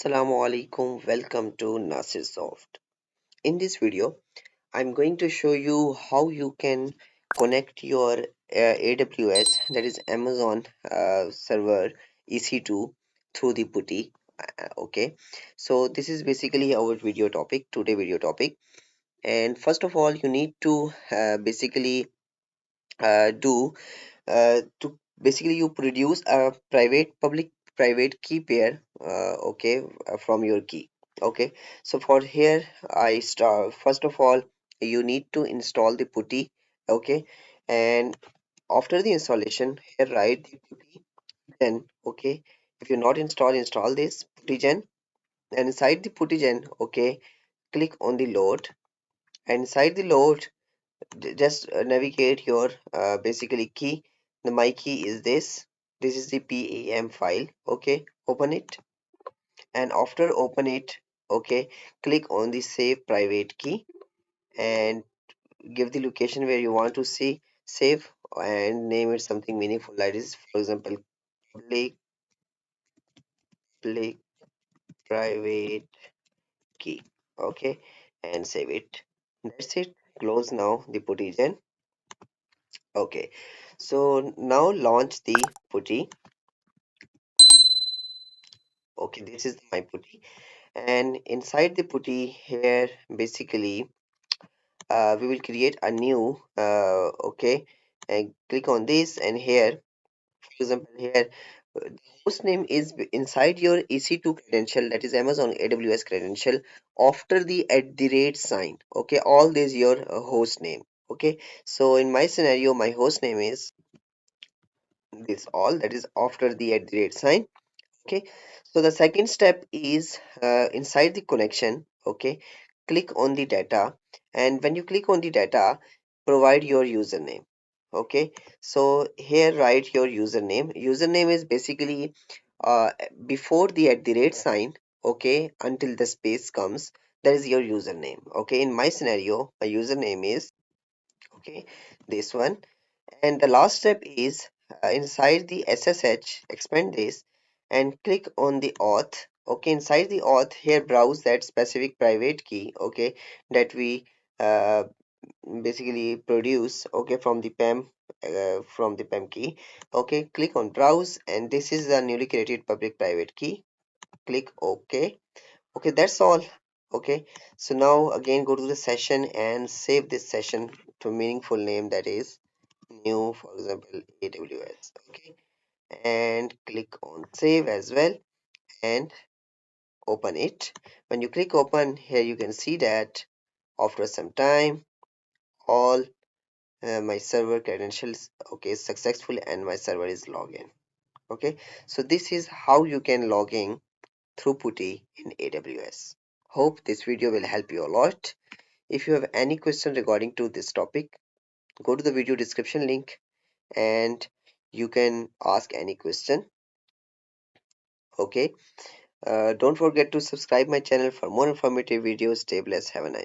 Assalamu alaikum, welcome to Nasir Soft. In this video, I'm going to show you how you can connect your AWS, that is Amazon server EC2 through the Putty. Okay, so this is basically our today video topic. And first of all, you need to basically do to basically you produce a public private key pair from your key. Okay, so for here I start first of all you need to install the putty. Okay, and after the installation here write the putty gen. Okay, if you not install this putty gen, and inside the putty gen, okay, click on the load, and inside the load just navigate your basically key. The my key is this is the PAM file. Okay, open it, and after open it, okay, click on the save private key and give the location where you want to see save, and name it something meaningful, that is for example public public private key. Okay, and save it. That's it. Close now the putty gen. Okay, so now launch the putty. Okay, this is my putty, and inside the putty here basically we will create a new okay, and click on this, and here for example here the host name is inside your EC2 credential, that is Amazon AWS credential, after the @ sign. Okay, all this your host name. Okay, so in my scenario my host name is this all, that is after the @ sign. Okay, so the second step is inside the connection. Okay, click on the data, and when you click on the data, provide your username. Okay, so here write your username is basically uh, before the @ sign. Okay, until the space comes, that is your username. Okay, in my scenario my username is, okay, this one. And the last step is inside the SSH, expand this and click on the auth. Okay, inside the auth here browse that specific private key. Okay, that we uh, basically produce. Okay, from the PAM key. Okay, click on browse, and this is the newly created public private key. Click OK. Okay, that's all. Okay, so now again go to the session and save this session to meaningful name, that is new, for example AWS. Okay, and click on save as well, and open it. When you click open here, you can see that after some time all my server credentials, okay, successful, and my server is login. Okay, so this is how you can log in through Putty in AWS. Hope this video will help you a lot. If you have any question regarding to this topic, go to the video description link and you can ask any question. Okay, don't forget to subscribe my channel for more informative videos. Stay blessed. Have a nice